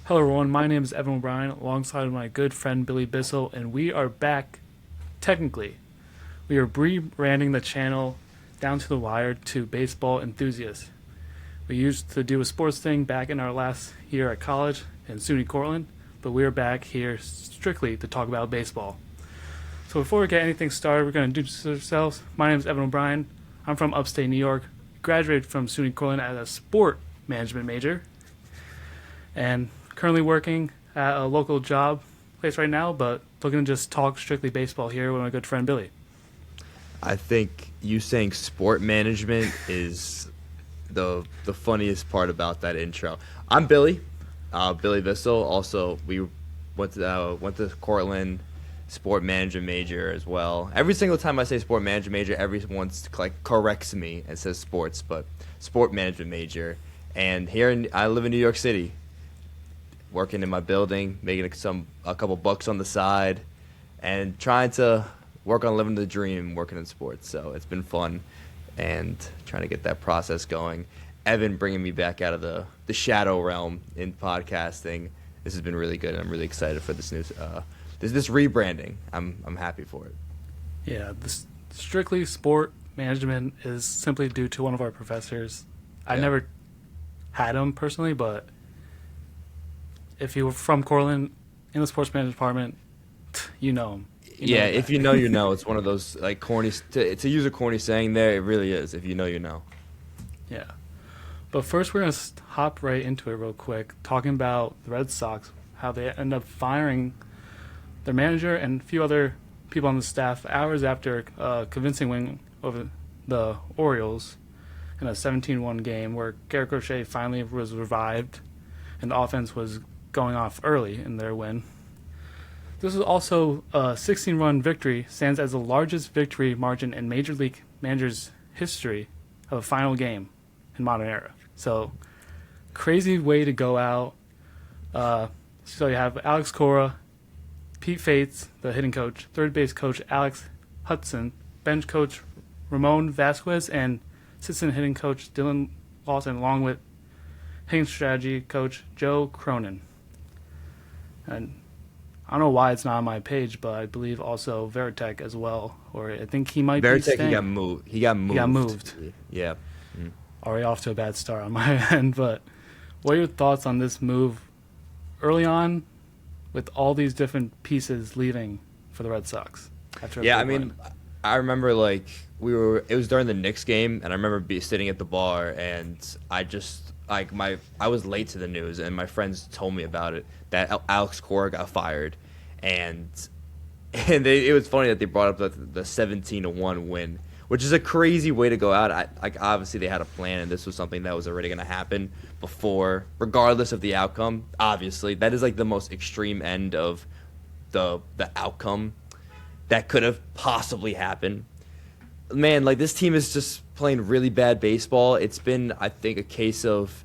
Hello, everyone. My name is Evan O'Brien, alongside my good friend Billy Bissell, and we are back. Technically, we are rebranding the channel down to the wire to Baseball Enthusiast. We used to do a sports thing back in our last year at college in SUNY Cortland, but we are back here strictly to talk about baseball. So before we get anything started, we're going to introduce ourselves. My name is Evan O'Brien. I'm from upstate New York. Graduated from SUNY Cortland as a sport management major, and currently working at a local job place right now, but looking to just talk strictly baseball here with my good friend Billy. I think you saying sport management is the funniest part about that intro. I'm Billy, Billy Bissell. Also, we went to Cortland, sport management major as well. Every single time I say sport management major, everyone corrects me and says sports, but sport management major. And I live in New York City, working in my building, making a couple bucks on the side, and trying to work on living the dream, working in sports. So it's been fun, and trying to get that process going. Evan bringing me back out of the shadow realm in podcasting. This has been really good. I'm really excited for this this rebranding. I'm happy for it. Yeah, this strictly sport management is simply due to one of our professors. I never had him personally, but if you were from Cortland in the sports management department, you know him. If you know, you know. It's one of those like corny. To use a corny saying, there it really is. If you know, you know. Yeah, but first we're gonna hop right into it real quick, talking about the Red Sox, how they end up firing their manager and a few other people on the staff hours after a convincing win over the Orioles in a 17-1 game where Garrett Crochet finally was revived and the offense was going off early in their win. This was also a 16-run victory, stands as the largest victory margin in Major League Managers history of a final game in modern era. So, crazy way to go out. So you have Alex Cora, Pete Fates, the hitting coach, third base coach Alex Hudson, bench coach Ramon Vasquez, and assistant hitting coach Dylan Lawson, along with hitting strategy coach Joe Cronin. And I don't know why it's not on my page, but I believe also Veritek as well, or I think he might be staying. He got moved. He got moved. Yeah. Mm. Already off to a bad start on my end, but what are your thoughts on this move early on with all these different pieces leaving for the Red Sox? I remember it was during the Knicks game, and I remember sitting at the bar, and I was late to the news, and my friends told me about it, that Alex Cora got fired, and it was funny that they brought up the 17-1 win, which is a crazy way to go out. Obviously they had a plan, and this was something that was already going to happen before, regardless of the outcome. Obviously, that is like the most extreme end of the outcome that could have possibly happened. Man, like, this team is just playing really bad baseball. It's been, I think, a case of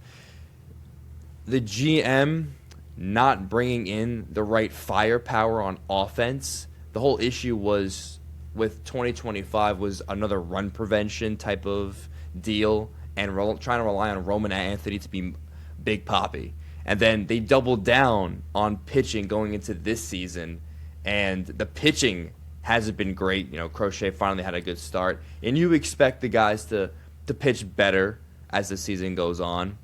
the GM not bringing in the right firepower on offense. The whole issue was with 2025 was another run prevention type of deal, and trying to rely on Roman Anthony to be Big Papi. And then they doubled down on pitching going into this season, and the pitching hasn't been great. Crochet finally had a good start, and you expect the guys to pitch better as the season goes on.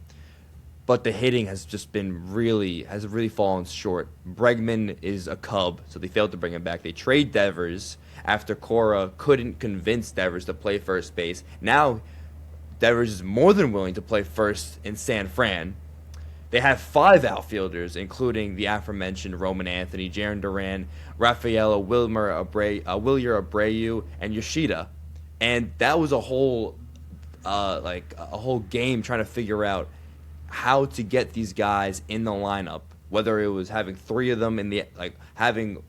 But the hitting has just been really fallen short. Bregman is a Cub, so they failed to bring him back. They trade Devers after Cora couldn't convince Devers to play first base. Now Devers is more than willing to play first in San Fran. They have 5 outfielders, including the aforementioned Roman Anthony, Jarren Duran, Rafaela, Wilyer Abreu, and Yoshida. And that was a whole game trying to figure out how to get these guys in the lineup, whether it was having 3 of them having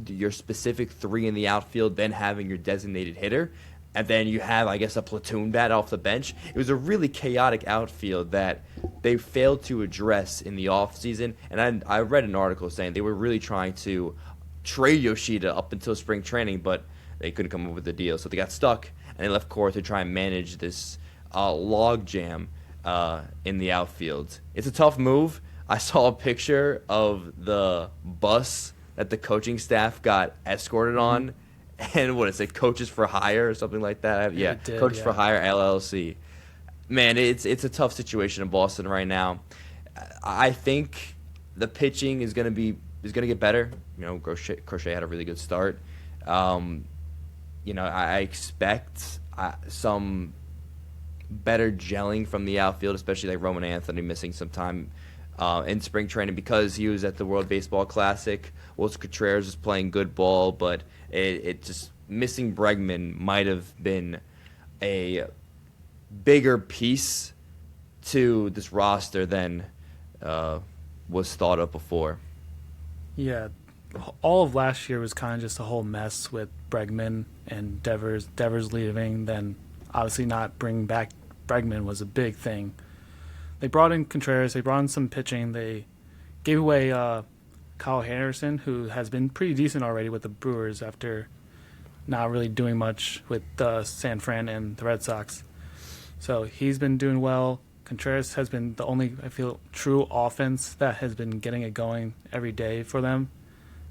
your specific 3 in the outfield, then having your designated hitter, and then you have, I guess, a platoon bat off the bench. It was a really chaotic outfield that they failed to address in the offseason. And I read an article saying they were really trying to trade Yoshida up until spring training, but they couldn't come up with a deal. So they got stuck, and they left Cora to try and manage this log jam in the outfield. It's a tough move. I saw a picture of the bus that the coaching staff got escorted on, and what is it, Coaches for Hire or something like that? Yeah, It did, Coaches for yeah. Hire LLC. Man, it's a tough situation in Boston right now. I think the pitching is gonna get better. Crochet had a really good start. I expect some better gelling from the outfield, especially like Roman Anthony missing some time in spring training because he was at the World Baseball Classic. Wilson Contreras was playing good ball, but it just missing Bregman might have been a bigger piece to this roster than was thought of before. Yeah, all of last year was kind of just a whole mess with Bregman and Devers. Devers leaving, then obviously not bringing back Bregman was a big thing. They brought in Contreras. They brought in some pitching. They gave away Kyle Harrison, who has been pretty decent already with the Brewers after not really doing much with San Fran and the Red Sox. So he's been doing well. Contreras has been the only, I feel, true offense that has been getting it going every day for them.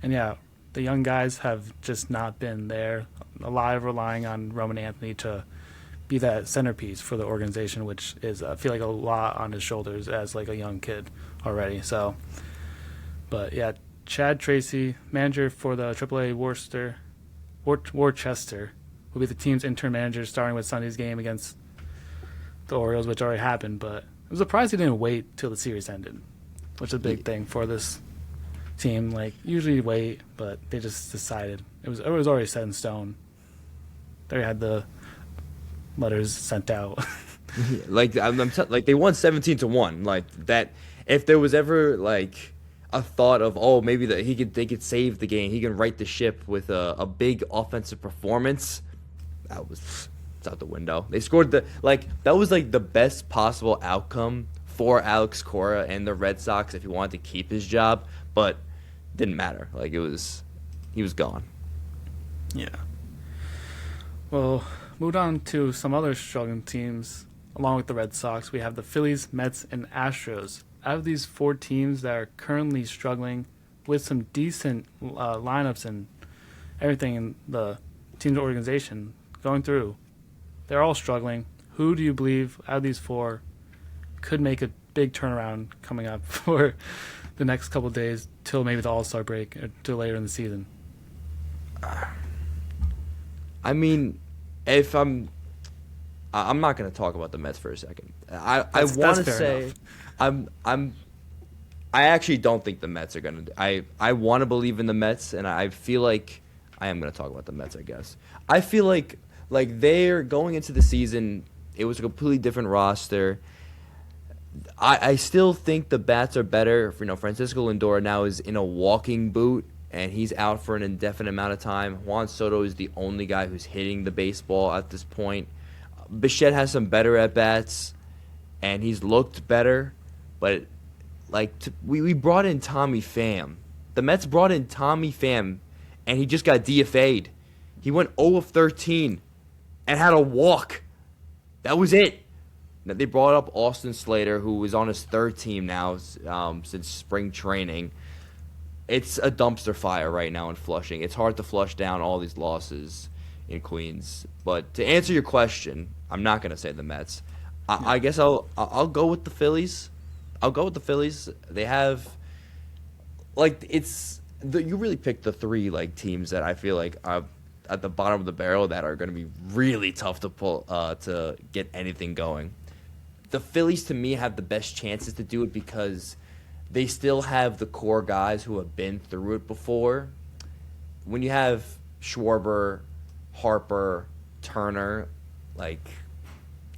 And yeah, the young guys have just not been there. A lot of relying on Roman Anthony to be that centerpiece for the organization, which is, I feel like, a lot on his shoulders as like a young kid already. So, but yeah, Chad Tracy, manager for the AAA Worcester, will be the team's interim manager starting with Sunday's game against the Orioles, which already happened, but I was surprised he didn't wait till the series ended, which is a big thing for this team. Like, usually you wait, but they just decided. It was already set in stone. They had the letters sent out. Like like they won 17-1. Like that, if there was ever like a thought of maybe that they could save the game, he can right the ship with a big offensive performance, it's out the window. They scored that was like the best possible outcome for Alex Cora and the Red Sox if he wanted to keep his job, but didn't matter. Like he was gone. Yeah. Well, moved on to some other struggling teams. Along with the Red Sox, we have the Phillies, Mets, and Astros. Out of these four teams that are currently struggling with some decent lineups and everything in the team's organization going through, they're all struggling. Who do you believe out of these four could make a big turnaround coming up for the next couple of days till maybe the All-Star break or till later in the season? I mean, if I'm not going to talk about the Mets for a second. I want to say I actually don't think the Mets are going to. I want to believe in the Mets, and I feel like I am going to talk about the Mets, I guess. I feel like they're going into the season, it was a completely different roster. I still think the bats are better. Francisco Lindor now is in a walking boot, and he's out for an indefinite amount of time. Juan Soto is the only guy who's hitting the baseball at this point. Bichette has some better at-bats, and he's looked better. But we brought in Tommy Pham. The Mets brought in Tommy Pham, and he just got DFA'd. He went 0 of 13 and had a walk. That was it. Now, they brought up Austin Slater, who is on his third team now since spring training. It's a dumpster fire right now in Flushing. It's hard to flush down all these losses in Queens. But to answer your question, I'm not going to say the Mets. I guess I'll go with the Phillies. I'll go with the Phillies. They have you really picked the three teams that I feel like are at the bottom of the barrel that are going to be really tough to pull to get anything going. The Phillies, to me, have the best chances to do it because they still have the core guys who have been through it before. When you have Schwarber, Harper, Turner,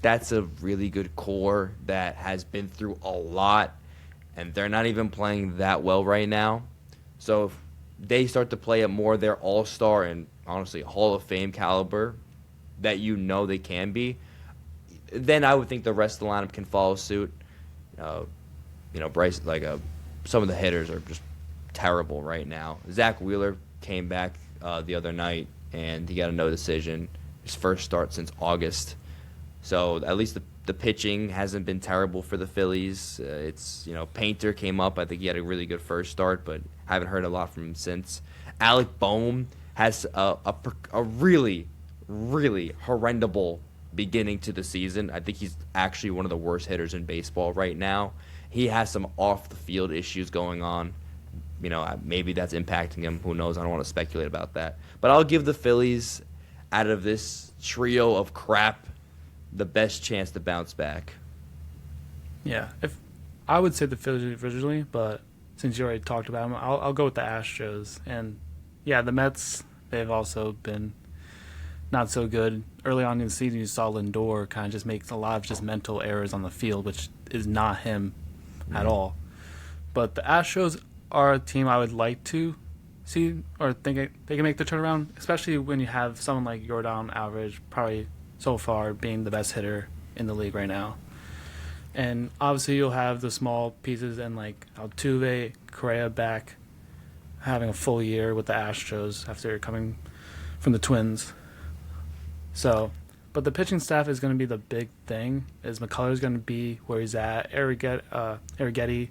that's a really good core that has been through a lot, and they're not even playing that well right now. So if they start to play at more their all-star and, honestly, Hall of Fame caliber that they can be, then I would think the rest of the lineup can follow suit. Bryce, some of the hitters are just terrible right now. Zach Wheeler came back the other night, and he got a no decision. His first start since August. So at least The pitching hasn't been terrible for the Phillies. Painter came up. I think he had a really good first start, but haven't heard a lot from him since. Alec Boehm has a really, really horrendable beginning to the season. I think he's actually one of the worst hitters in baseball right now. He has some off-the-field issues going on. Maybe that's impacting him. Who knows? I don't want to speculate about that. But I'll give the Phillies, out of this trio of crap, the best chance to bounce back. Yeah, if I would say the Phillies originally, but since you already talked about them, I'll go with the Astros. And yeah, the Mets, they've also been not so good. Early on in the season, you saw Lindor kind of just make a lot of just mental errors on the field, which is not him at all. But the Astros are a team I would like to see or think they can make the turnaround, especially when you have someone like Yordan Alvarez, probably so far being the best hitter in the league right now. And obviously you'll have the small pieces and like Altuve, Correa back having a full year with the Astros after coming from the Twins. So, but the pitching staff is going to be the big thing. Is McCullers going to be where he's at? Arrighetti,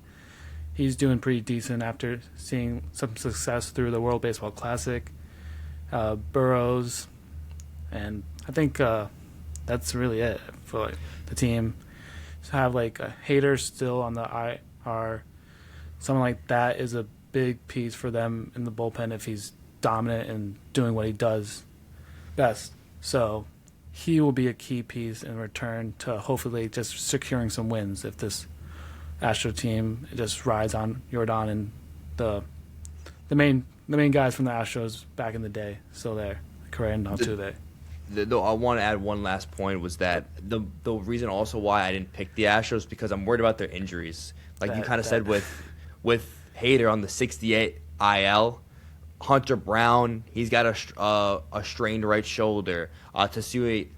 he's doing pretty decent after seeing some success through the World Baseball Classic. Burrows, and I think that's really it for like the team. To have like a Hader still on the IR, someone like that is a big piece for them in the bullpen if he's dominant and doing what he does best. So he will be a key piece in return to hopefully just securing some wins if this Astro team just rides on Yordan and the main guys from the Astros back in the day still there, Correa and Altuve. I want to add one last point was that the reason also why I didn't pick the Astros because I'm worried about their injuries. Like you kind of said with Hader on the 68 IL, Hunter Brown, he's got a strained right shoulder. Tatsuya,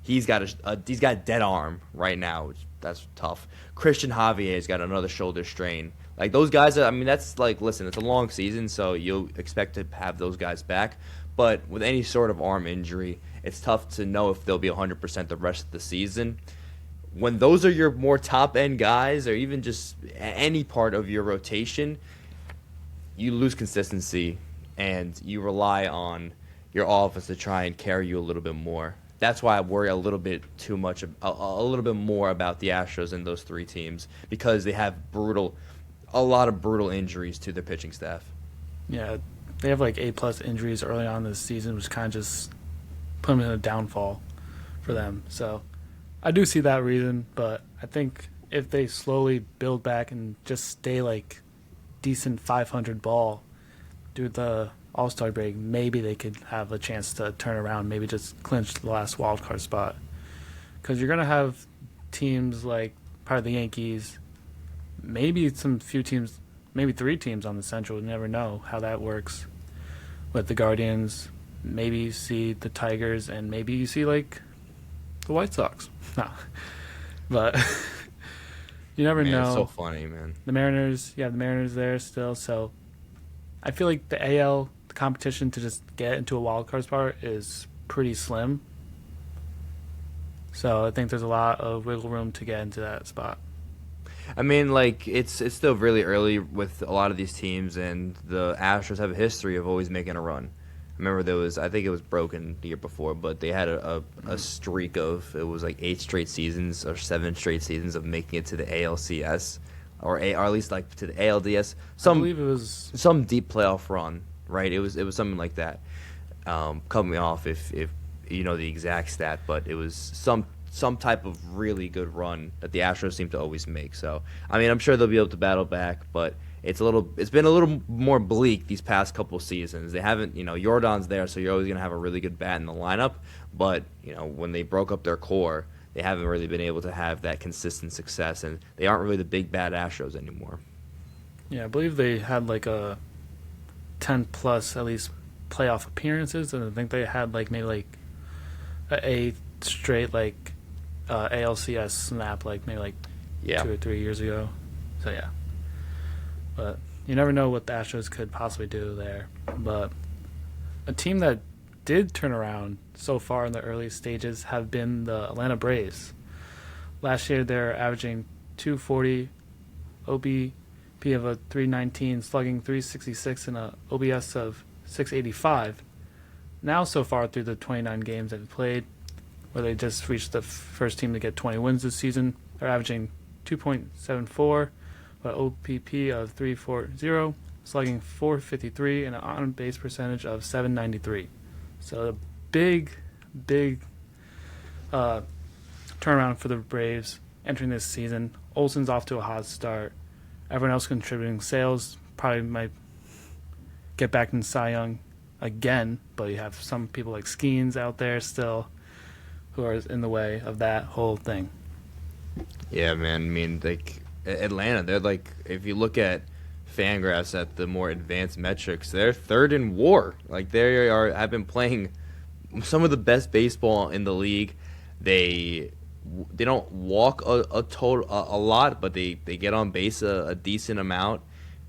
he's got a dead arm right now. That's tough. Christian Javier's got another shoulder strain. Like those guys, that's like, listen, it's a long season, so you'll expect to have those guys back. But with any sort of arm injury, it's tough to know if they'll be 100% the rest of the season. When those are your more top-end guys or even just any part of your rotation, you lose consistency and you rely on your offense to try and carry you a little bit more. That's why I worry a little bit too much, a little bit more about the Astros and those three teams because they have a lot of brutal injuries to their pitching staff. Yeah, they have like A+ injuries early on this season, which kind of just put them in a downfall for them. So I do see that reason, but I think if they slowly build back and just stay like decent 500 ball through the All-Star break, maybe they could have a chance to turn around, maybe just clinch the last wild card spot. Because you're going to have teams like part of the Yankees, maybe few teams, maybe 3 teams on the Central. You never know how that works with the Guardians. Maybe you see the Tigers, and maybe you see like the White Sox. No, but you never know. It's so funny, man. The Mariners, the Mariners there still. So I feel like the AL, the competition to just get into a wild card spot is pretty slim. So I think there's a lot of wiggle room to get into that spot. It's still really early with a lot of these teams, and the Astros have a history of always making a run. I remember I think it was broken the year before, but they had a streak of, it was like 8 straight seasons or 7 straight seasons of making it to the ALCS, or at least like to the ALDS. I believe it was some deep playoff run, right? It was something like that. Cut me off if you know the exact stat, but it was some type of really good run that the Astros seem to always make. So, I'm sure they'll be able to battle back, but it's been a little more bleak these past couple seasons. They haven't, Yordan's there, so you're always going to have a really good bat in the lineup, but, when they broke up their core, they haven't really been able to have that consistent success, and they aren't really the big bad Astros anymore. Yeah, I believe they had like a 10+ at least playoff appearances, and I think they had like maybe like a straight like ALCS snap like maybe like 2 or 3 years ago. So yeah, but you never know what the Astros could possibly do there. But a team that did turn around so far in the early stages have been the Atlanta Braves. Last year, they're averaging 240 OBP of a 319, slugging 366, and a OBS of 685. Now, so far through the 29 games they've played, where they just reached the first team to get 20 wins this season, they're averaging 2.74, with an OPP of 340, slugging 453, and an on-base percentage of 793. So a big turnaround for the Braves entering this season. Olsen's off to a hot start. Everyone else contributing. Sales probably might get back in Cy Young again, but you have some people like Skeens out there still who are in the way of that whole thing. Yeah, man. I mean, like Atlanta, they're like, if you look at Fangraphs at the more advanced metrics, they're third in WAR. Like have been playing some of the best baseball in the league. They don't walk a lot, but they get on base a decent amount.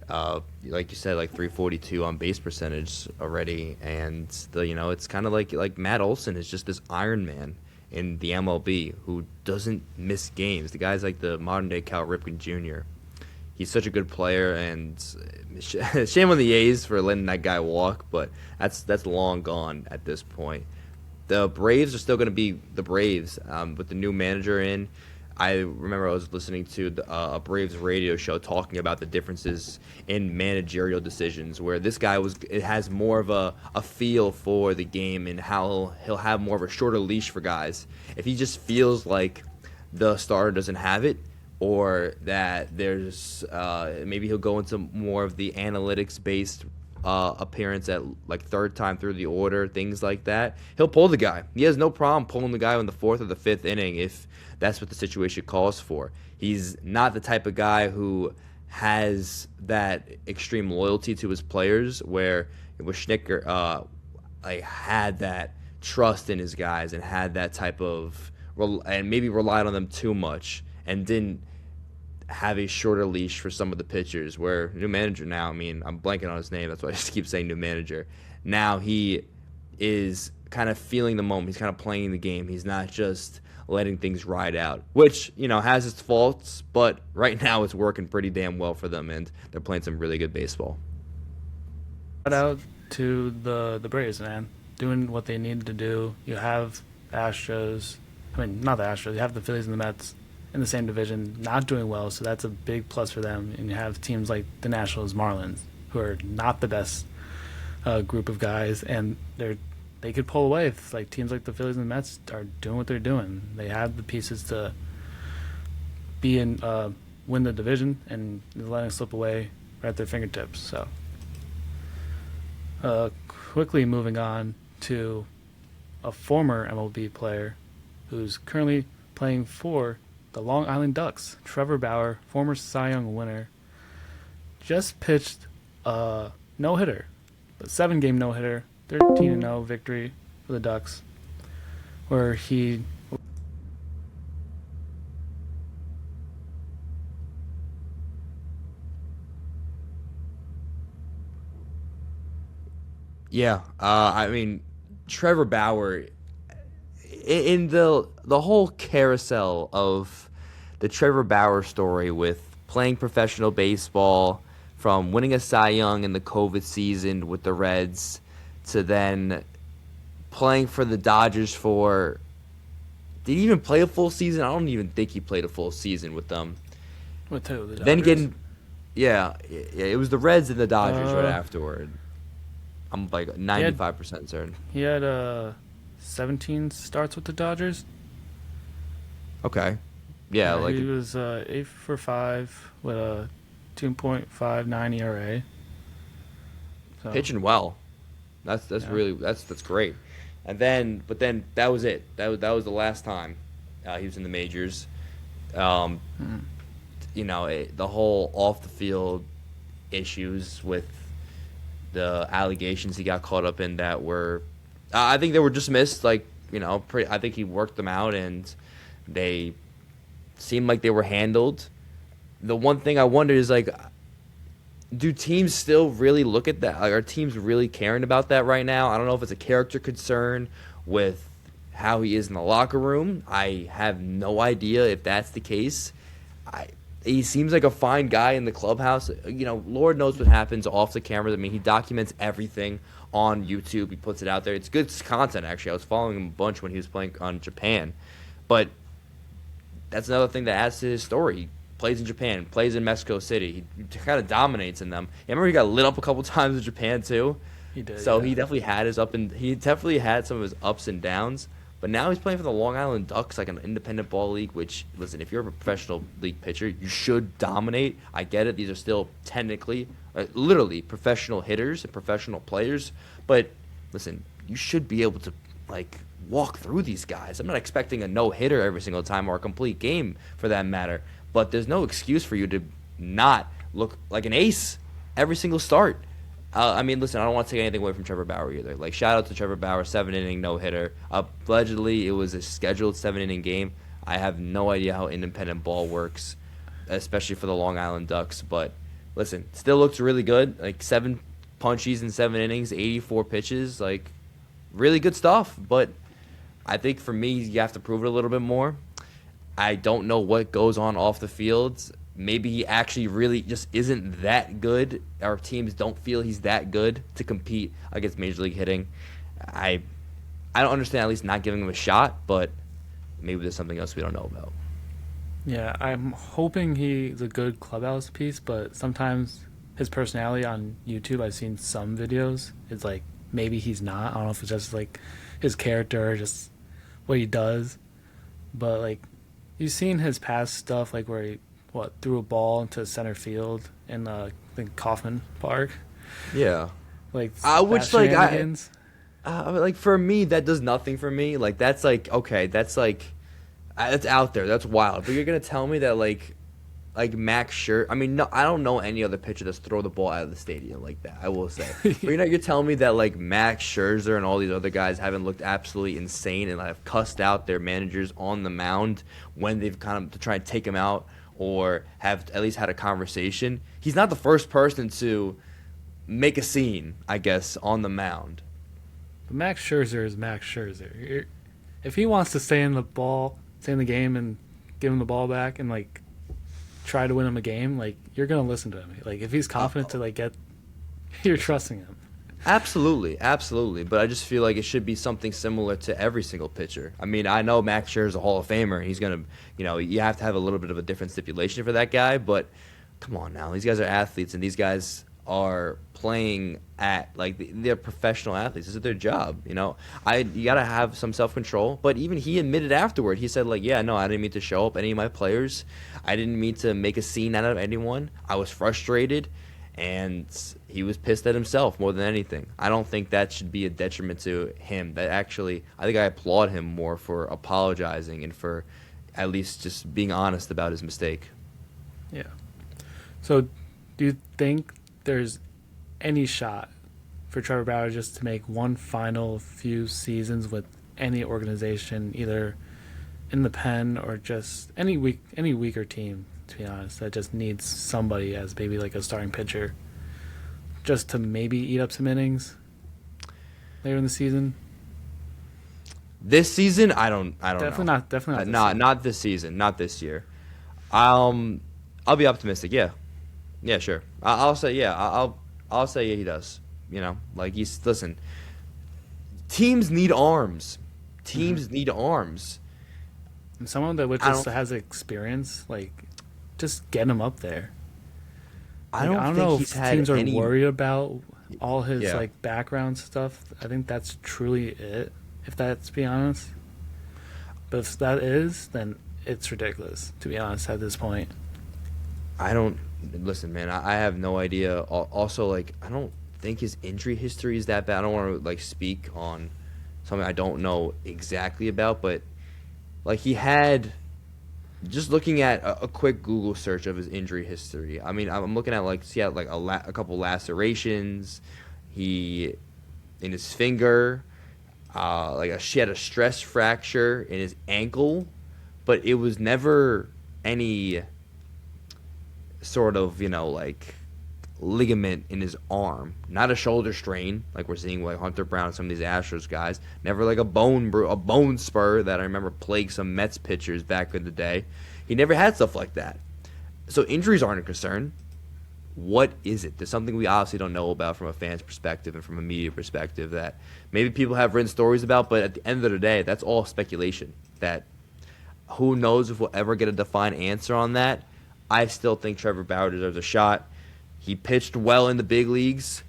Like you said, like 342 on base percentage already, and it's kind of like Matt Olson is just this Iron Man in the MLB who doesn't miss games. The guy's like the modern day Cal Ripken Jr. He's such a good player, and shame on the A's for letting that guy walk, but that's long gone at this point. The Braves are still going to be the Braves with the new manager in. I remember I was listening to a Braves radio show talking about the differences in managerial decisions, where this guy has more of a feel for the game and how he'll have more of a shorter leash for guys. If he just feels like the starter doesn't have it, or that there's maybe he'll go into more of the analytics-based appearance at like third time through the order, things like that, he'll pull the guy. He has no problem pulling the guy in the fourth or the fifth inning if that's what the situation calls for. He's not the type of guy who has that extreme loyalty to his players, where with Schnicker had that trust in his guys and had that type of and maybe relied on them too much and didn't have a shorter leash for some of the pitchers. Where new manager now, I mean, I'm blanking on his name, that's why I just keep saying new manager. Now he is kind of feeling the moment. He's kind of playing the game. He's not just letting things ride out, which, has its faults, but right now it's working pretty damn well for them, and they're playing some really good baseball. Shout out to the Braves, man, doing what they needed to do. You have the Astros, not the Astros, you have the Phillies and the Mets in the same division, not doing well, so that's a big plus for them. And you have teams like the Nationals, Marlins, who are not the best group of guys, and they could pull away if teams like the Phillies and the Mets are doing what they're doing. They have the pieces to win the division, and they're letting it slip away right at their fingertips. So, quickly moving on to a former MLB player who's currently playing for the Long Island Ducks. Trevor Bauer, former Cy Young winner, just pitched a no-hitter, a 7-game no-hitter, 13-0 victory for the Ducks, where he Trevor Bauer, in the whole carousel of the Trevor Bauer story, with playing professional baseball, from winning a Cy Young in the COVID season with the Reds, to then playing for the Dodgers did he even play a full season? I don't even think he played a full season with them. With who? The Dodgers? Then it was the Reds and the Dodgers right afterward. I'm like 95% certain. He had 17 starts with the Dodgers. Okay. Yeah, he was 8 for 5 with a 2.59 ERA. So. Pitching well. That's great. But then that was it. That was the last time he was in the majors. The whole off the field issues with the allegations he got caught up in that were, I think they were dismissed. I think he worked them out, and they seemed like they were handled. The one thing I wonder is, do teams still really look at that? Like, are teams really caring about that right now? I don't know if it's a character concern with how he is in the locker room. I have no idea if that's the case. I He seems like a fine guy in the clubhouse. Lord knows what happens off the camera. I mean, he documents everything on YouTube. He puts it out there. It's good content, actually. I was following him a bunch when he was playing on Japan. But that's another thing that adds to his story. He plays in Japan, plays in Mexico City. He kind of dominates in them. I remember he got lit up a couple times in Japan too. He did. So yeah. he definitely had some of his ups and downs. But now he's playing for the Long Island Ducks, like an independent ball league. Which, listen, if you're a professional league pitcher, you should dominate. I get it; these are still technically, literally, professional hitters and professional players. But listen, you should be able to walk through these guys. I'm not expecting a no-hitter every single time or a complete game for that matter. But there's no excuse for you to not look like an ace every single start. I mean, listen, I don't want to take anything away from Trevor Bauer either. Shout out to Trevor Bauer, 7-inning no-hitter. Allegedly, it was a scheduled 7-inning game. I have no idea how independent ball works, especially for the Long Island Ducks. But listen, still looks really good. 7 punchies in 7 innings, 84 pitches. Really good stuff. But I think for me, you have to prove it a little bit more. I don't know what goes on off the field. Maybe he actually really just isn't that good. Our teams don't feel he's that good to compete against Major League hitting. I don't understand at least not giving him a shot, but maybe there's something else we don't know about. Yeah, I'm hoping he's a good clubhouse piece, but sometimes his personality on YouTube, I've seen some videos, it's maybe he's not. I don't know if it's just his character or just what he does. But you've seen his past stuff, where he threw a ball into center field in I think Kauffman Park. Yeah. Shenanigans. For me, that does nothing for me. That's okay, that's that's out there, that's wild. But you're gonna tell me that Max Scherzer, I mean, no, I don't know any other pitcher that's throw the ball out of the stadium like that, I will say. But you're telling me that Max Scherzer and all these other guys haven't looked absolutely insane and have cussed out their managers on the mound when they've kind of to try and take him out or have at least had a conversation. He's not the first person to make a scene, I guess, on the mound. But Max Scherzer is Max Scherzer. If he wants to stay in the game and give him the ball back and try to win him a game, you're gonna listen to him. If he's confident to get, you're trusting him. Absolutely. But I just feel like it should be something similar to every single pitcher. I mean, I know Max Scherzer is a Hall of Famer. He's going to, you have to have a little bit of a different stipulation for that guy. But come on now. These guys are athletes, and these guys are playing at, they're professional athletes. This is their job, you got to have some self-control. But even he admitted afterward, he said, yeah, no, I didn't mean to show up any of my players. I didn't mean to make a scene out of anyone. I was frustrated. And he was pissed at himself more than anything. I don't think that should be a detriment to him. That actually, I think I applaud him more for apologizing and for at least just being honest about his mistake. Yeah. So do you think there's any shot for Trevor Bauer just to make one final few seasons with any organization, either in the pen or just any weaker team, to be honest, that just needs somebody as maybe a starting pitcher just to maybe eat up some innings later in the season? This season, I don't Definitely know. Definitely not. Not this season, not this year. I'll be optimistic. Yeah, sure. I'll say yeah. I'll say yeah. He does. Listen. Teams need arms. Need arms. And someone that just has experience, just get him up there. I don't know think if teams are worried about all his background stuff. I think that's truly it, if that's to be honest. But if that is, then it's ridiculous, to be honest, at this point. Listen, man, I have no idea. Also, I don't think his injury history is that bad. I don't want to speak on something I don't know exactly about, but he had, just looking at a quick Google search of his injury history. I mean, I'm looking at he had a couple lacerations, in his finger, she had a stress fracture in his ankle, but it was never any sort of ligament in his arm, not a shoulder strain like we're seeing with like Hunter Brown and some of these Astros guys. Never like a bone spur that I remember plagued some Mets pitchers back in the day. He never had stuff like that. So injuries aren't a concern. What is it? There's something we obviously don't know about from a fan's perspective and from a media perspective that maybe people have written stories about, but at the end of the day, that's all speculation. That who knows if we'll ever get a defined answer on that. I still think Trevor Bauer deserves a shot. He pitched well in the big leagues.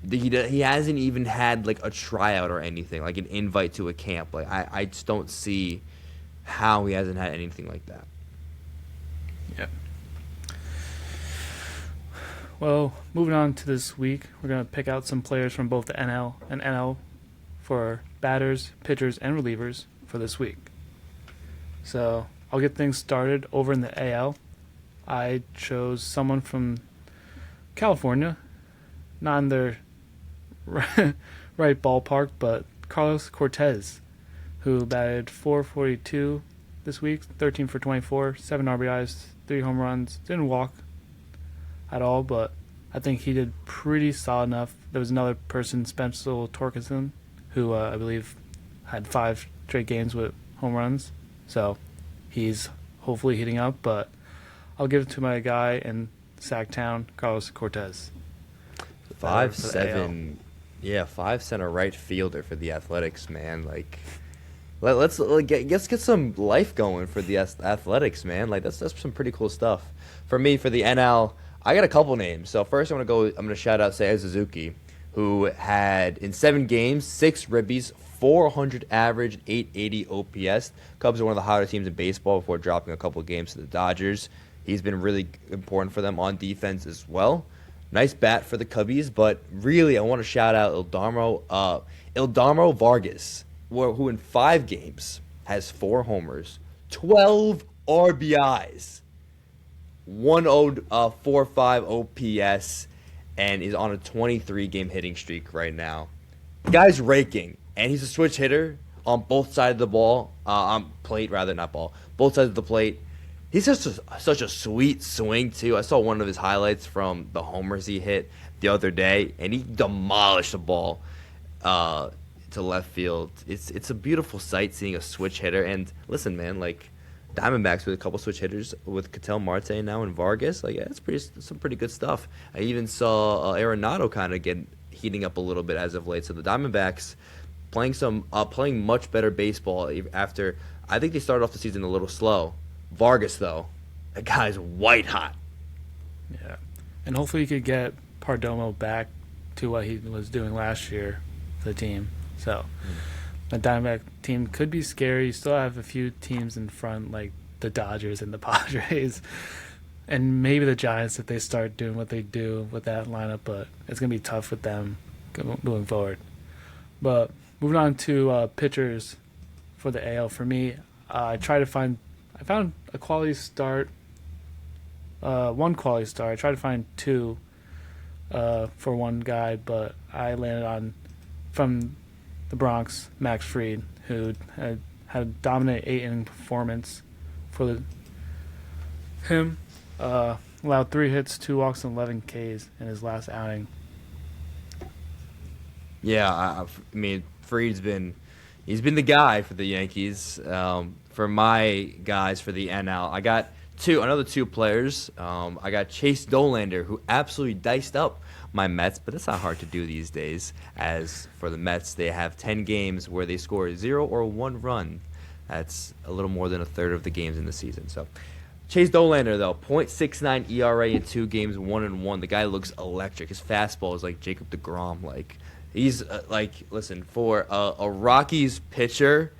He hasn't even had like a tryout or anything, like an invite to a camp. Like I just don't see how he hasn't had anything like that. Yeah. Well, moving on to this week, we're going to pick out some players from both the NL and NL for batters, pitchers, and relievers for this week. So I'll get things started over in the AL. I chose someone from California, not in their right ballpark, but Carlos Cortez, who batted .442 this week, 13 for 24, 7 RBIs, 3 home runs, didn't walk at all, but I think he did pretty solid enough. There was another person, Spencer Torkelson, who I believe had 5 straight games with home runs, so he's hopefully heating up, but I'll give it to my guy in Sacktown, Carlos Cortez. 5'7", yeah, 5 center right fielder for the Athletics, man. Like, let's get some life going for the Athletics, man. Like that's some pretty cool stuff. For me, for the NL, I got a couple names. So first, I'm gonna shout out Seiya Suzuki, who had in 7 games 6 ribbies, 400 average, 880 OPS. Cubs are one of the hotter teams in baseball before dropping a couple games to the Dodgers. He's been really important for them on defense as well. Nice bat for the Cubbies, but really I want to shout out Ildamo Vargas, who in 5 games has 4 homers, 12 RBIs, 1.045 OPS, and is on a 23-game hitting streak right now. The guy's raking, and he's a switch hitter on both sides of the ball, on plate rather, not ball, both sides of the plate. He's just such a sweet swing, too. I saw one of his highlights from the homers he hit the other day, and he demolished the ball to left field. It's a beautiful sight seeing a switch hitter. And listen, man, like Diamondbacks with a couple switch hitters with Ketel Marte now and Vargas, like that's some pretty good stuff. I even saw Arenado kind of heating up a little bit as of late. So the Diamondbacks playing much better baseball after. I think they started off the season a little slow. Vargas, though, that guy's white hot. Yeah. And hopefully he could get Perdomo back to what he was doing last year for the team. So the Diamondback team could be scary. You still have a few teams in front, like the Dodgers and the Padres. And maybe the Giants if they start doing what they do with that lineup. But it's going to be tough with them moving forward. But moving on to pitchers for the AL. For me, I found a quality start, one quality start. I tried to find 2 for one guy, but I landed on, from the Bronx, Max Fried, who had a dominant 8-inning performance for him. Allowed 3 hits, 2 walks, and 11 Ks in his last outing. Yeah, I mean, Fried's been the guy for the Yankees. For my guys for the NL, I got another 2 players. I got Chase Dolander, who absolutely diced up my Mets, but that's not hard to do these days. As for the Mets, they have 10 games where they score 0 or 1 run. That's a little more than a third of the games in the season. So Chase Dolander, though, .69 ERA in 2 games, 1-1. The guy looks electric. His fastball is like Jacob deGrom. Like he's listen, for a Rockies pitcher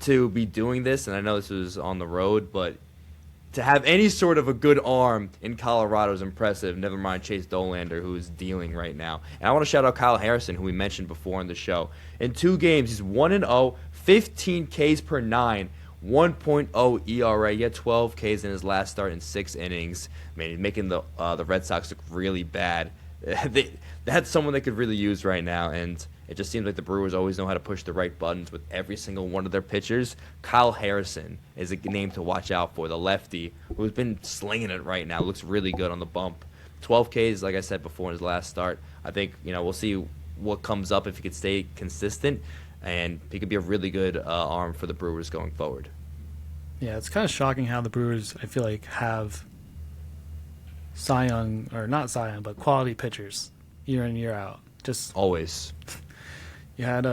to be doing this, and I know this was on the road, but to have any sort of a good arm in Colorado is impressive. Never mind Chase Dolander, who is dealing right now. And I want to shout out Kyle Harrison, who we mentioned before on the show. In 2 games, he's 1-0, 15 Ks per 9, 1.0 ERA. He had 12 Ks in his last start in 6 innings. Man, he's making the Red Sox look really bad. That's someone they could really use right now, and it just seems like the Brewers always know how to push the right buttons with every single one of their pitchers. Kyle Harrison is a name to watch out for, the lefty, who's been slinging it right now. Looks really good on the bump. 12 Ks, like I said before in his last start. I think, we'll see what comes up if he could stay consistent, and he could be a really good arm for the Brewers going forward. Yeah, it's kind of shocking how the Brewers, I feel like, have Cy Young, or not Cy Young, but quality pitchers year in, year out. Just Always. you had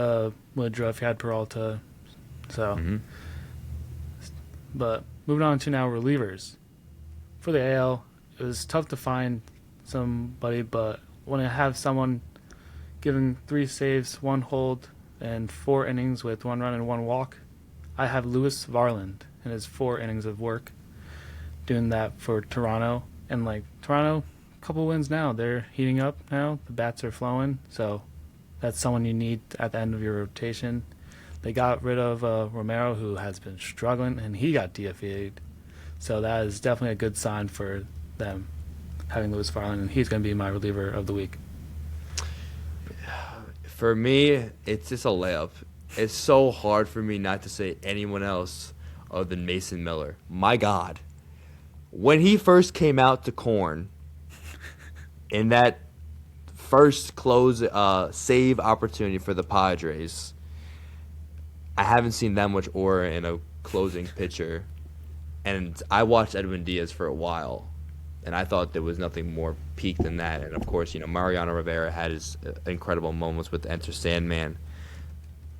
Woodruff, you had Peralta, so. Mm-hmm. But moving on to now relievers. For the AL, it was tough to find somebody, but when I have someone giving 3 saves, 1 hold, and 4 innings with 1 run and 1 walk, I have Lewis Varland in his 4 innings of work doing that for Toronto. And Toronto, a couple wins now. They're heating up now. The bats are flowing, so that's someone you need at the end of your rotation. They got rid of Romero, who has been struggling, and he got DFA'd. So that is definitely a good sign for them, having Lewis Varland, and he's going to be my reliever of the week. For me, it's just a layup. It's so hard for me not to say anyone else other than Mason Miller. My God. When he first came out to Corn in that first save opportunity for the Padres, I haven't seen that much aura in a closing pitcher. And I watched Edwin Diaz for a while, and I thought there was nothing more peak than that. And, of course, Mariano Rivera had his incredible moments with Enter Sandman.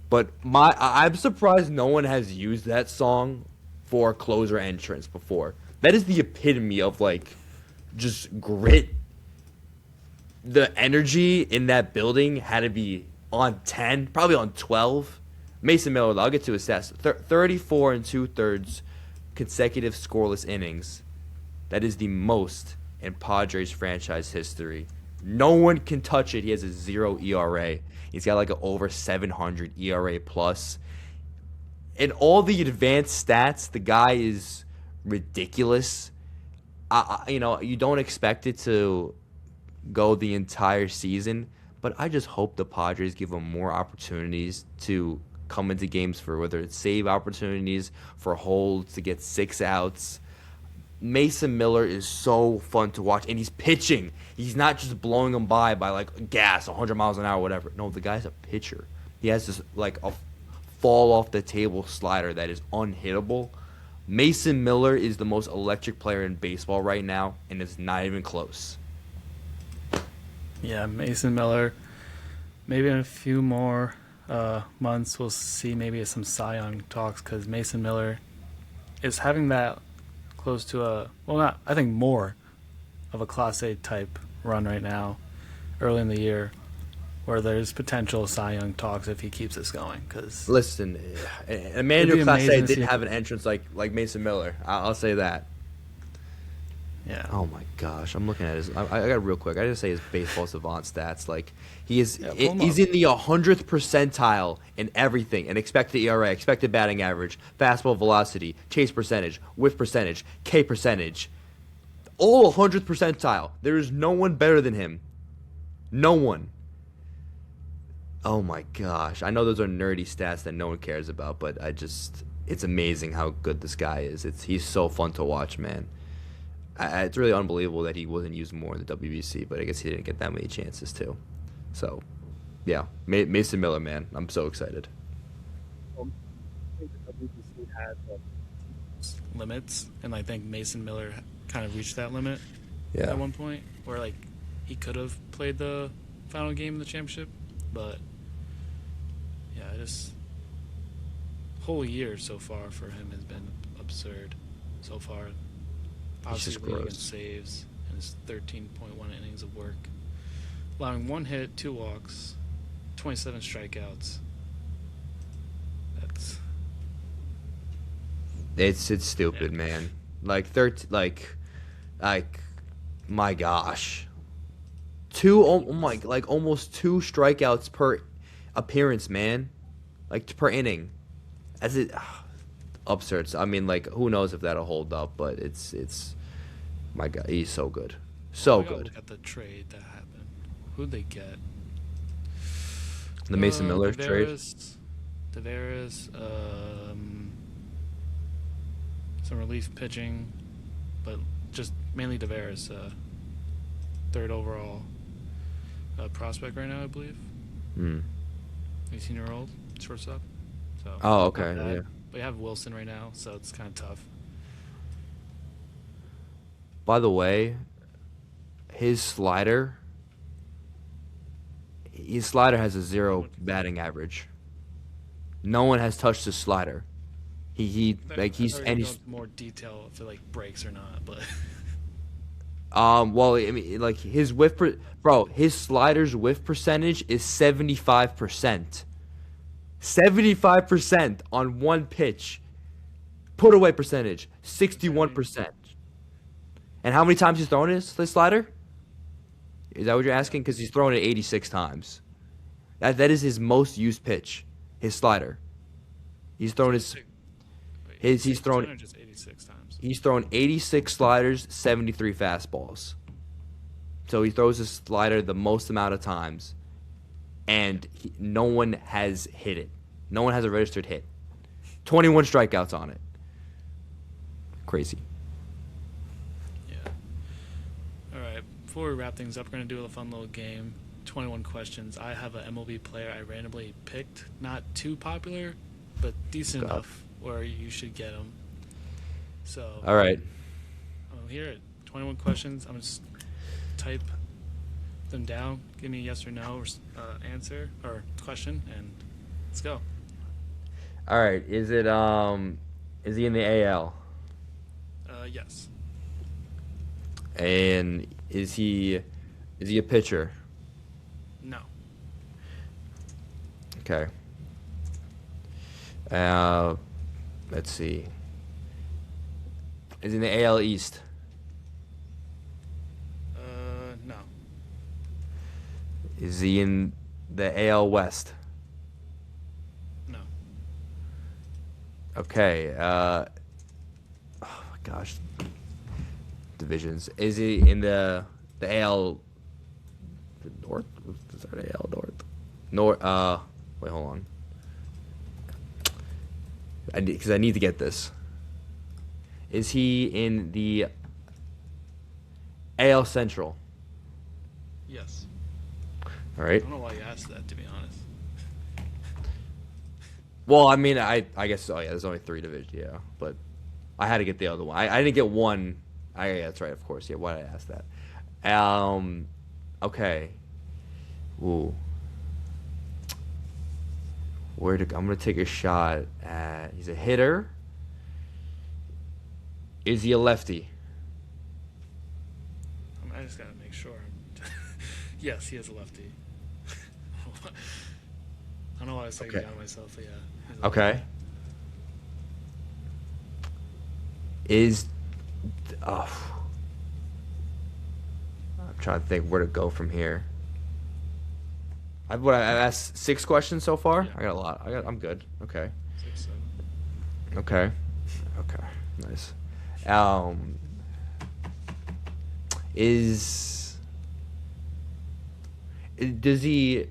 But I'm surprised no one has used that song for closer entrance before. That is the epitome of, just grit. The energy in that building had to be on 10, probably on 12. Mason Miller, I'll get to his stats. 34 and 2/3 consecutive scoreless innings. That is the most in Padres franchise history. No one can touch it. He has a 0 ERA. He's got an over 700 ERA plus. In all the advanced stats, the guy is ridiculous. You don't expect it to go the entire season, but I just hope the Padres give him more opportunities to come into games, for whether it's save opportunities, for holds, to get 6 outs. Mason Miller is so fun to watch, and he's pitching. He's not just blowing them by gas, 100 miles an hour, whatever. No, the guy's a pitcher. He has this a fall off the table slider that is unhittable. Mason Miller is the most electric player in baseball right now, and it's not even close. Yeah, Mason Miller. Maybe in a few more months we'll see maybe some Cy Young talks, because Mason Miller is having that close to I think more of a Class A type run right now, early in the year, where there's potential Cy Young talks if he keeps this going. Cause listen, Emmanuel Clase didn't have an entrance like Mason Miller. I'll say that. Yeah. Oh my gosh, I'm looking at his. I got real quick. I just say his baseball savant stats. He's in the 100th percentile in everything: an expected ERA, expected batting average, fastball velocity, chase percentage, whiff percentage, K percentage. All 100th percentile. There is no one better than him. No one. Oh my gosh, I know those are nerdy stats that no one cares about, but it's amazing how good this guy is. He's so fun to watch, man. It's really unbelievable that he wasn't used more in the WBC, but I guess he didn't get that many chances too. So, yeah, Mason Miller, man, I'm so excited. I think the WBC had limits, and I think Mason Miller kind of reached that limit at one point, where he could have played the final game of the championship, but yeah, whole year so far for him has been absurd so far. Obviously, leading in saves and his 13.1 innings of work, allowing 1 hit, 2 walks, 27 strikeouts. It's stupid, man. My gosh, almost 2 strikeouts per appearance, man. Per inning, absurd. I mean, who knows if that'll hold up, but it's my God, he's so good. So good. Look at the trade that happened. Who'd they get? The Mason Miller trade? Tavares, some relief pitching, but just mainly Tavares. third overall prospect right now, I believe. Hmm. 18-year-old shortstop. So Oh, not okay. bad. Yeah. But you have Wilson right now, so it's kind of tough. By the way, his slider, his slider has a zero batting average. No one has touched his slider. He like I thought he's we were and going he's into more detail if it like breaks or not, but well, I mean, like his bro, his slider's whiff percentage is 75%. 75% on one pitch. Put away percentage, considering 61%. And how many times he's thrown his slider? Is that what you're yeah, asking? Because he's thrown it 86 times. That is his most used pitch, his slider. He's thrown his 86, wait, his he's 86% thrown or just 86 times. he's thrown 86 sliders, 73 fastballs. So he throws his slider the most amount of times, and no one has hit it. No one has a registered hit. 21 strikeouts on it. Crazy. Yeah. All right. Before we wrap things up, we're gonna do a fun little game. 21 questions. I have an MLB player I randomly picked. Not too popular, but decent God. enough where you should get him. So All right. I'm here at 21 questions. I'm gonna just type them down. Give me a yes or no answer or question, and let's go. All right. Is he in the AL? Yes. And is he a pitcher? No. Okay. Let's see. Is he in the AL East? No. Is he in the AL West? No. Okay. Oh my gosh. Divisions. Is he in the AL North? Is that AL North? Wait, hold on. Because I need to get this. Is he in the AL Central? Yes. All I right. don't know why you asked that, to be honest. Well, I mean, I guess. Oh yeah, there's only 3 divisions. Yeah, but I had to get the other one. I didn't get one. Yeah, that's right. Of course. Yeah. Why did I ask that? Okay. Ooh. I'm gonna take a shot at. He's a hitter. Is he a lefty? I just gotta make sure. Yes, he is a lefty. I don't know why I was saying Okay. down myself, but yeah. He's a Okay. lefty. Is. Oh. I'm trying to think where to go from here. I've asked 6 questions so far. Yeah. I got a lot. I'm good. Okay. 6, 7. Okay. Okay. Nice. Does he?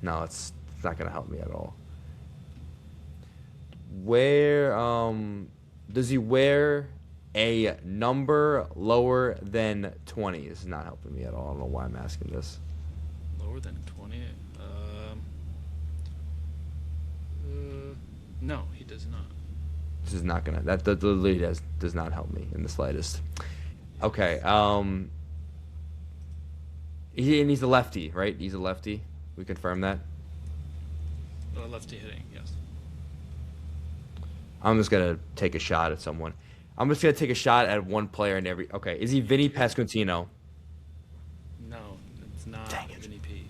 No, it's not gonna help me at all. Where does he wear a number lower than 20? This is not helping me at all. I don't know why I'm asking this. Lower than 20? No, he does not. This is not gonna. That literally does not help me in the slightest. Okay. He's a lefty, right? He's a lefty. We confirm that. Lefty hitting, yes. I'm just gonna take a shot at someone. I'm just gonna take a shot at one player in every. Okay, is he Vinny Pasquantino? No, it's not Dang it. Vinny P.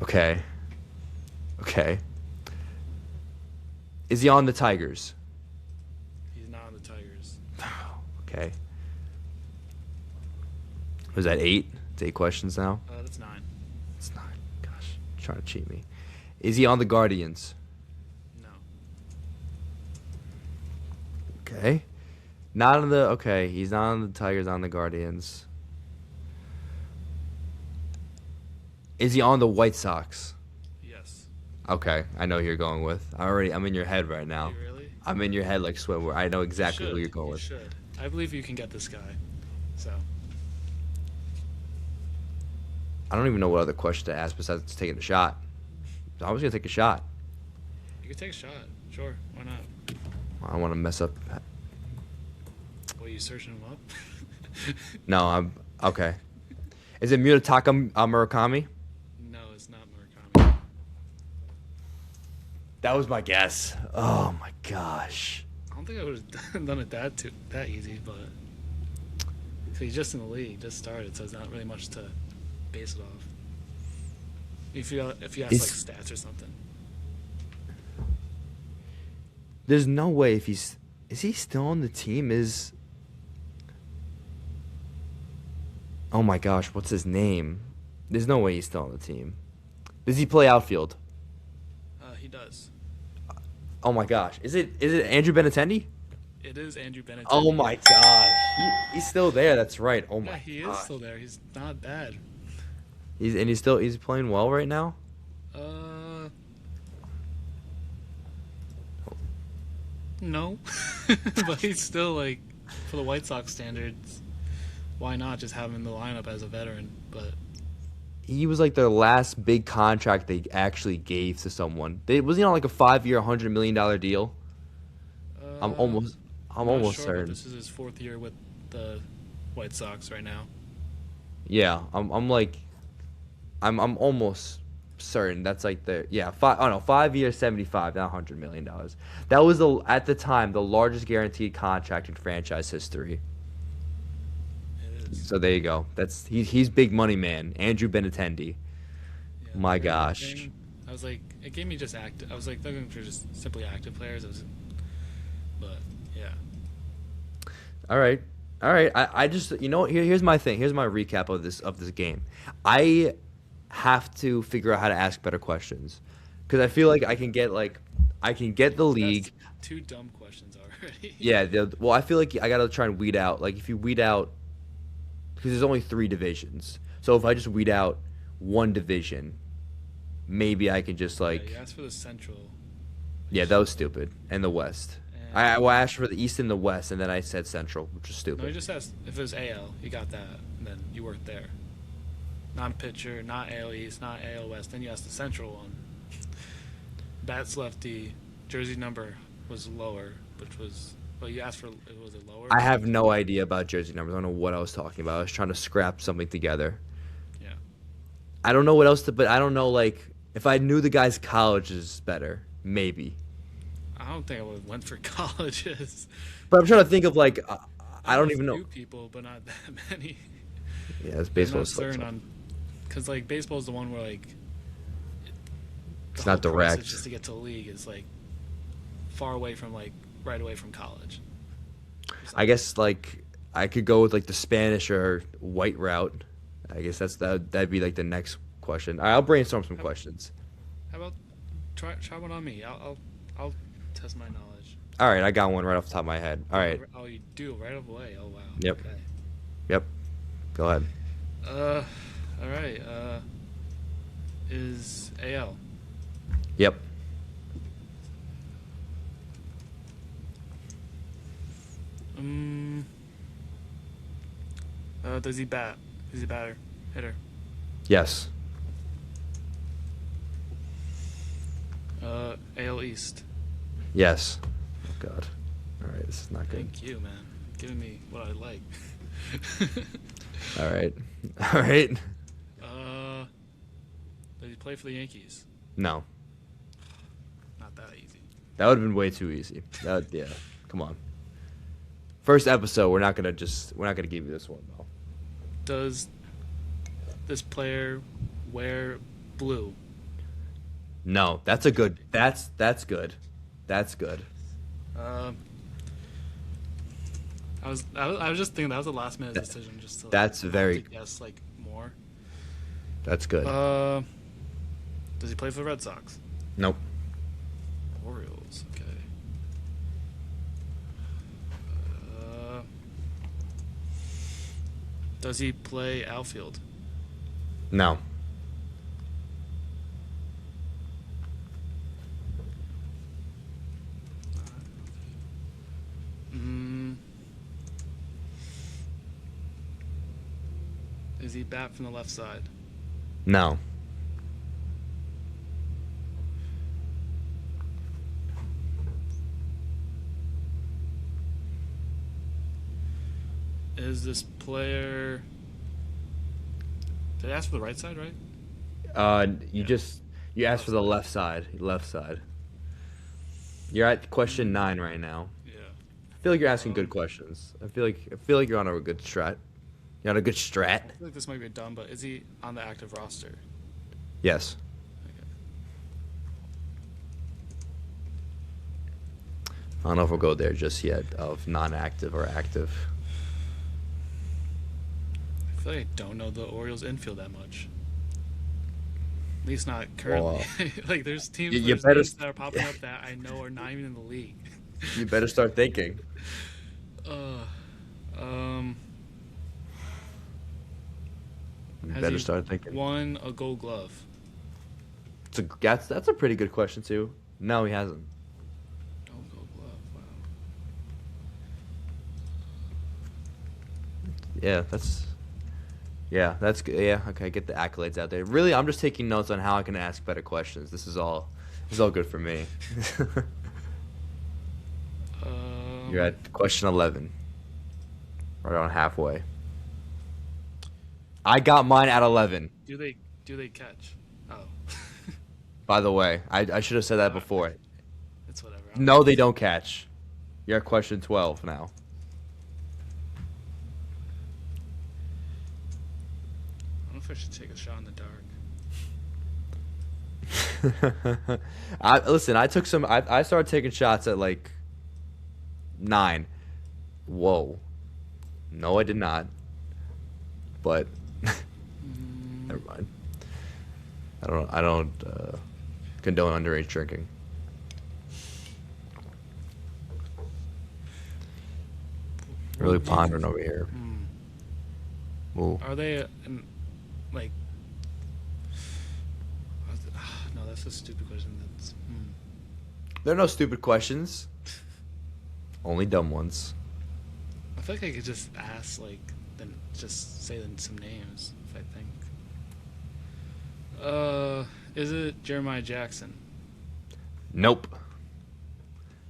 Okay. Okay. Is he on the Tigers? He's not on the Tigers. Okay. Was that 8? It's 8 questions now. That's 9. It's 9. Gosh, trying to cheat me. Is he on the Guardians? No. Okay. Not on the. Okay, he's not on the Tigers. On the Guardians. Is he on the White Sox? Yes. Okay, I know who you're going with. I'm in your head right now. You really? I'm in your head like swimwear. I know exactly who you're going You with. should. I believe you can get this guy. So, I don't even know what other question to ask besides taking a shot. So I was gonna take a shot. you can take a shot. Sure. Why not? I don't want to mess up. What, are you searching him up? No, I'm okay. Is it Murataka Murakami? No, it's not Murakami. That was my guess. Oh my gosh. I don't think I would have done it that easy, but he's just in the league, just started, so it's not really much to base it off. If you ask like stats or something. There's no way if is he still on the team? Oh my gosh, what's his name? There's no way he's still on the team. Does he play outfield? He does. Oh my gosh, is it Andrew Benintendi? It is Andrew Benintendi. Oh my gosh, he's still there. That's right. Oh my. Yeah, he is still there. He's not bad. He's playing well right now. No, but he's still like, for the White Sox standards, why not just have him in the lineup as a veteran? But He was like their last big contract they actually gave to someone. Was he on like a 5-year, $100 million deal? I'm not almost sure, certain. But this is his 4th year with the White Sox right now. Yeah, I'm almost certain that's like the 5 years, 75, not $100 million. That was at the time the largest guaranteed contract in franchise history. It is. So there you go. He's big money man, Andrew Benintendi. Yeah, My the gosh. thing, I was like, it gave me just active. I was like looking for just simply active players. But yeah. All right. I just here's my thing. Here's my recap of this game. I have to figure out how to ask better questions because I feel like I can get the league. That's 2 dumb questions already. Yeah. Well, I feel like I gotta try and weed out. Like if you weed out, because there's only 3 divisions. So if I just weed out one division, maybe I can just like. Yeah, you asked for the Central. Yeah, that was stupid. And the West. I asked for the East and the West, and then I said Central, which is stupid. No, you just asked if it was AL. You got that, and then you weren't there. Not pitcher, not AL East, not AL West. Then you asked the Central one. Bats lefty, jersey number was lower, which was. Well, you asked for. Was it lower? I have no idea about jersey numbers. I don't know what I was talking about. I was trying to scrap something together. Yeah. I don't know what else but I don't know, like, if I knew the guy's college is better, maybe. I don't think I would have went for colleges. But I'm trying to think of, like, I don't even know. Few people, but not that many. Yeah, it's baseball. I'm not certain on, because like baseball is the one where like. It's the not whole process direct. Just to get to the league is like far away from like right away from college. I guess, like, I could go with, like, the Spanish or white route. I guess that'd be, like, the next question. All right, I'll brainstorm some questions. How about try one on me? I'll test my knowledge. All right, I got one right off the top of my head. All right. Oh, you do right away. Oh wow. Yep. Okay. Yep. Go ahead. All right. Is AL? Yep. Does he bat? Is he a batter? Hitter? Yes. AL East. Yes. Oh, God. All right, this is not good. Thank you, man. Giving me what I like. All right. All right. Does he play for the Yankees? No. Not that easy. That would have been way too easy. Yeah. Come on. First episode, we're not gonna give you this one though. Does this player wear blue? No, that's good. That's good. That's good. I was just thinking that was a last minute decision just to. That's very. Guess like more. That's good. Does he play for the Red Sox? Nope. Orioles. Okay. Does he play outfield? No. Is he bat from the left side? No. Is this player? Did I ask for the right side, right? You asked for the left side. Left side. You're at question 9 right now. Yeah. I feel like you're asking good questions. I feel like you're on a good strat. You're on a good strat. I feel like this might be dumb, but is he on the active roster? Yes. Okay. I don't know if we'll go there just yet of non-active or active. I feel like I don't know the Orioles infield that much. At least not currently. Well, like there's teams you there's better names that are popping up that I know are not even in the league. You better start thinking. You Has better he start thinking. won a Gold Glove? That's a pretty good question too. No, he hasn't. No Gold Glove. Wow. Yeah, that's good. Yeah, okay, get the accolades out there. Really, I'm just taking notes on how I can ask better questions. This is all good for me. You're at question 11. Right on halfway. I got mine at 11. Do they catch? Oh. By the way, I should have said that before. It's whatever. No, they don't catch. You're at question 12 now. I don't know if I should take a shot in the dark. Listen, I started taking shots at like 9. Whoa. No, I did not. But never mind. I don't condone underage drinking. Really pondering over here. Ooh. Are they like? No, that's a stupid question. There are no stupid questions. Only dumb ones. I feel like I could just ask, like, then just say some names if I think. Is it Jeremiah Jackson? Nope.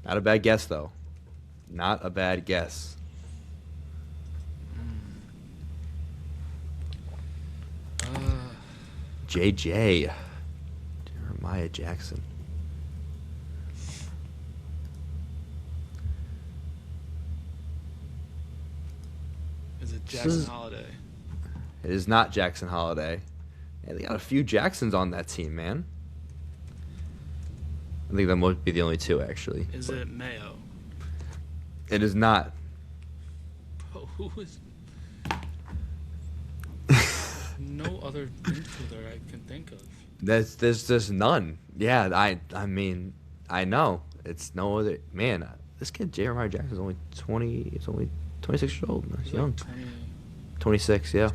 Not a bad guess though. Not a bad guess. JJ. Jeremiah Jackson. Is it Jackson Holiday? It is not Jackson Holiday. Yeah, they got a few Jacksons on that team, man. I think that might be the only two, actually. Is it Mayo? It is not. Bro, who is? No other infielder I can think of. There's just none. Yeah, I mean, I know. It's no other. Man, this kid, Jeremiah Jackson, is only 20. It's only 26 years old. He's young. Like 26, yeah.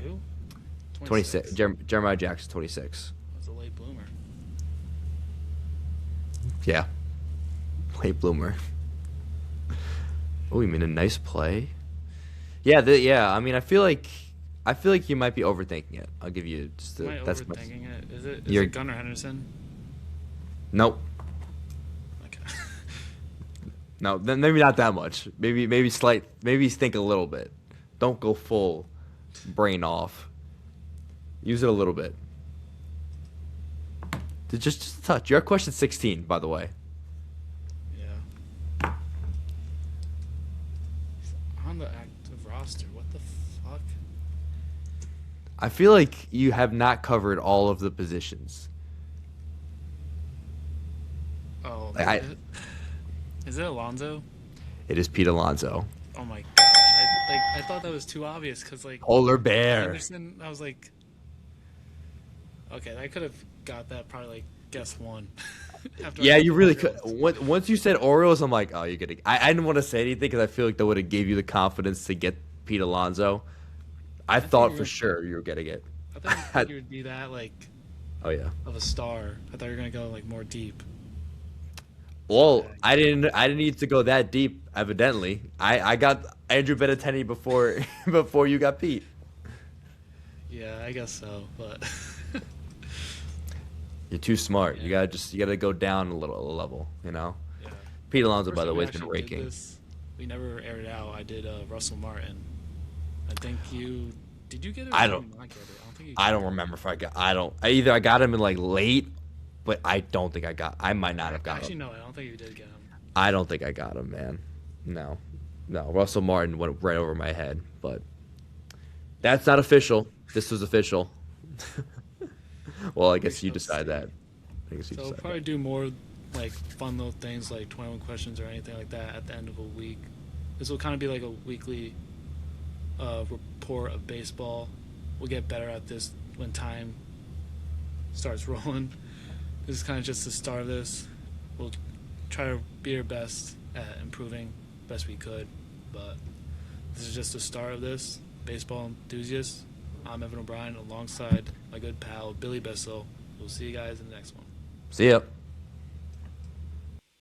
26. Jeremiah Jackson, 26. Was a late bloomer. Yeah. Late bloomer. Oh, you mean a nice play? Yeah, yeah. I mean, I feel like you might be overthinking it. I'll give you just Am I overthinking it? Is it Gunnar Henderson? Nope. Okay. No, then maybe not that much. Maybe think a little bit. Don't go full brain off. Use it a little bit. Just a touch. You're at question 16, by the way. Yeah. He's on the active roster. What the fuck? I feel like you have not covered all of the positions. Oh, Like, is it Alonso? It is Pete Alonso. Oh my gosh! I thought that was too obvious because like Polar bear. Henderson. I was like, okay, I could have got that probably like guess one. After Yeah, you really could. Once you said Orioles, I'm like, oh, you're getting. I didn't want to say anything because I feel like that would have gave you the confidence to get Pete Alonso. I thought for sure you were getting it. I thought you would be that like. Oh yeah. Of a star. I thought you were gonna go like more deep. Well, I didn't need to go that deep. Evidently, I got Andrew Benintendi before you got Pete. Yeah, I guess so, but You're too smart. yeah, You gotta go down a level. You know. yeah. Pete The Alonso, first by the time we way, has been actually did raking. this, we never aired it out. I did Russell Martin. I think you did. You get it or I did don't. you not get it? I don't think you I got don't it. remember if I got. I don't. I either I got him in like late, but I don't think I got. I might not have got him. Actually, no, I don't think you did get him. I don't think I got him, man. No, no. Russell Martin went right over my head, but that's not official. This was official. Well, I We guess you shall decide see. that. I guess you So we'll decide probably that. do more like fun little things like 21 questions or anything like that at the end of a week. This will kind of be like a weekly report of baseball. We'll get better at this when time starts rolling. This is kind of just the start of this. We'll try to be our best at improving best we could, but this is just the start of this. Baseball Enthusiast. I'm Evan O'Brien alongside my good pal Billy Bissell. We'll see you guys in the next one. See ya.